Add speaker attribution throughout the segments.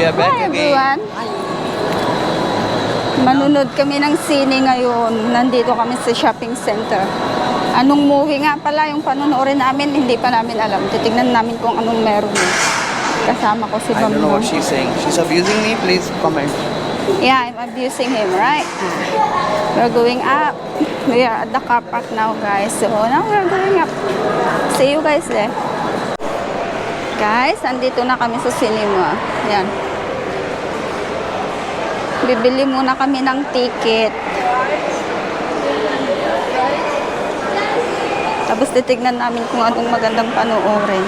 Speaker 1: We are back
Speaker 2: Hi
Speaker 1: again.
Speaker 2: everyone. Manunod kami ng sine ngayon. Nandito kami sa shopping center. Anong movie nga pala yung panonoorin namin, hindi pa namin alam. Titignan namin kung anong meron. Kasama ko si
Speaker 1: I don't know
Speaker 2: Bambang.
Speaker 1: what she's saying. She's abusing me. Please comment.
Speaker 2: Yeah, I'm abusing him, right? We're going up. We are at the car park now, guys. So now we're going up. See you guys there. Guys, andito na kami sa cinema. Yan. Bibili muna kami ng ticket. Tapos titignan namin kung anong magandang panoorin.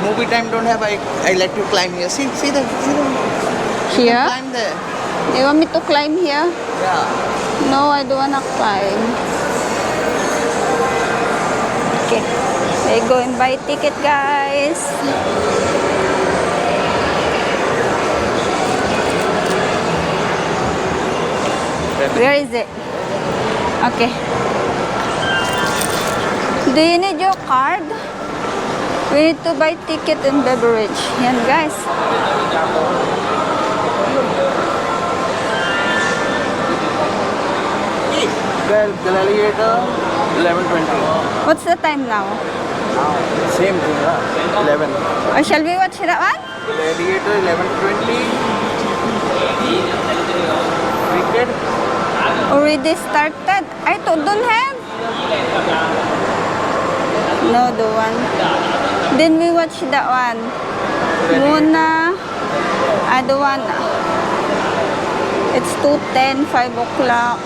Speaker 1: Movie time don't have. I let you climb here. See that. You
Speaker 2: Here?
Speaker 1: can climb there.
Speaker 2: You want me to climb here?
Speaker 1: Yeah.
Speaker 2: No, I don't wanna climb. Okay. I go and buy ticket, guys. Where is it? Okay. Do you need your card? We need to buy ticket and beverage. Yan, guys.
Speaker 1: Well, Gladiator 11:20.
Speaker 2: What's the time now?
Speaker 1: Same thing, 11.
Speaker 2: Or shall we watch that one?
Speaker 1: Gladiator 11:20. Cricket.
Speaker 2: Already started? I don't have. No, the one. Then we watch that one. Muna. The one. It's 2:10, 5 o'clock.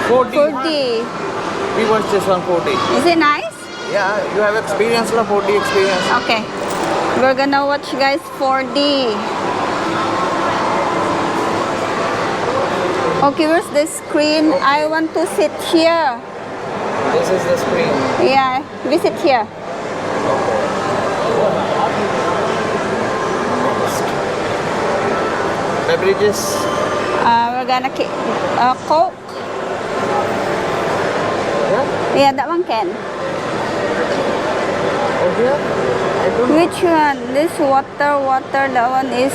Speaker 2: 40.
Speaker 1: We watched this one 40.
Speaker 2: Is it nice?
Speaker 1: Yeah, you have experience, 40 experience.
Speaker 2: Okay. We're gonna watch, guys, 4D. Okay, where's the screen? I want to sit here.
Speaker 1: This is the screen.
Speaker 2: Yeah, we sit here.
Speaker 1: Beverages.
Speaker 2: We're gonna Coke.
Speaker 1: Yeah.
Speaker 2: Yeah, that one can.
Speaker 1: Over here. I don't know.
Speaker 2: Which one? This water. That one is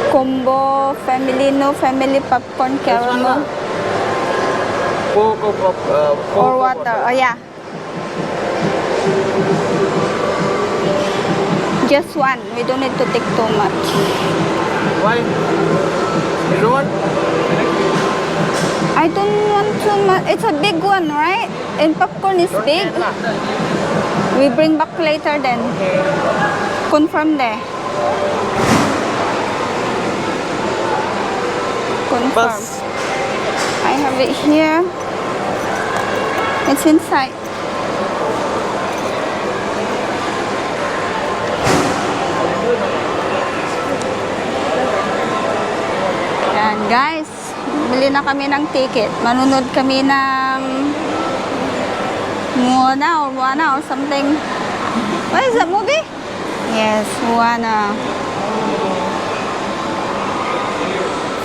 Speaker 2: combo family, no family popcorn caramel
Speaker 1: Coke
Speaker 2: or water. Oh yeah. Just one. We don't need to take too much.
Speaker 1: Why? You don't want?
Speaker 2: I don't want too much. It's a big one, right? And popcorn is big. We bring back later then. Confirm there. Confirm.
Speaker 1: Bus.
Speaker 2: I have it here. It's inside. Yan, guys. Bili na kami ng ticket. Manunod kami ng Moana or something. What is that movie? Yes, Moana.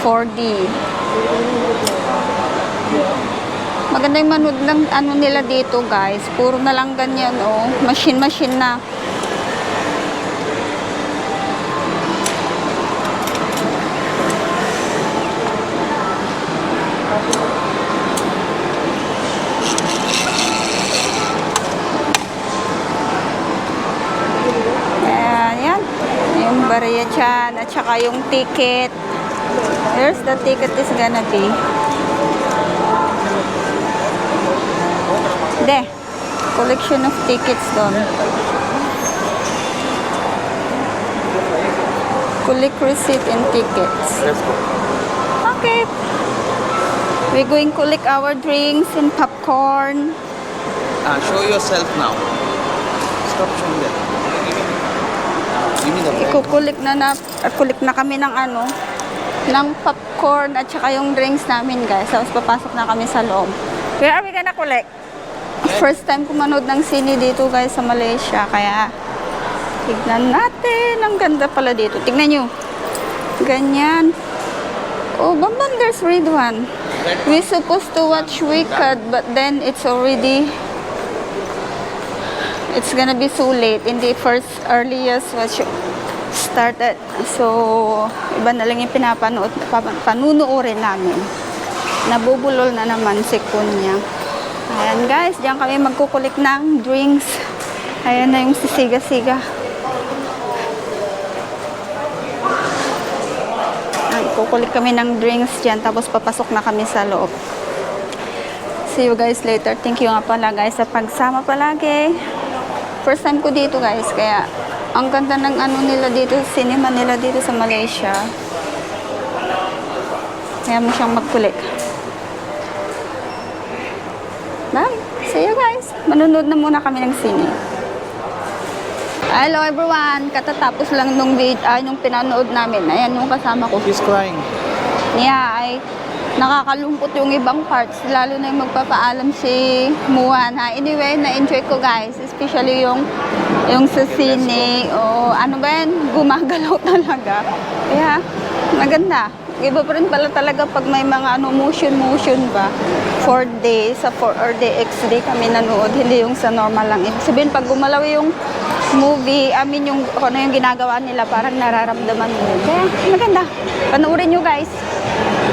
Speaker 2: 4D. Maganda yung manood ng ano nila dito, guys. Puro na lang ganyan, oh. Machine na. Ayan. Yung barya dyan. At saka yung ticket. Here's the ticket is gonna be. There. Collection of tickets doon. Collect receipt and tickets.
Speaker 1: Let's go.
Speaker 2: Okay. We're going to collect our drinks and popcorn.
Speaker 1: Show yourself now. Stop showing that. Give me the bag.
Speaker 2: Kulik na kami ng ng popcorn at saka yung drinks namin, guys. Tapos papasok na kami sa loob. Where are we gonna collect? First time ko manood ng sine dito, guys, sa Malaysia. Kaya, tignan natin. Ang ganda pala dito. Tignan nyo. Ganyan. Oh, Bambang, there's red one. We're supposed to watch Wicked, but then it's already it's gonna be so late. In the first earliest was started. So, iba na lang yung panunuorin namin. Nabubulol na naman si Kunya. Ayan guys, diyan kami magkukulik ng drinks. Ayan na yung sisiga-siga. Kukulik kami ng drinks dyan, tapos papasok na kami sa loob. See you guys later. Thank you nga pala guys sa pagsama palagi. First time ko dito guys, kaya ang ganda ng ano nila dito, cinema nila dito sa Malaysia. Kaya mo siyang magkulik. Bye! See you guys! Manunod na muna kami ng sine. Hello everyone! Katatapos lang nung pinanood namin. Ayan yung kasama ko.
Speaker 1: He's crying.
Speaker 2: Yeah, ay nakakalungkot yung ibang parts. Lalo na yung magpapaalam si Muan. Ha? Anyway, na-enjoy ko guys. Especially yung sa sine. O ano ba yan? Gumagalaw talaga. Kaya, maganda. Iba pa rin pala talaga pag may mga motion ba. 4D, sa 4DX kami nanood. Hindi yung sa normal lang. Ibig sabihin, pag gumalaw yung movie, yung ano yung ginagawa nila, parang nararamdaman mo. Kaya, maganda. Panoorin nyo guys.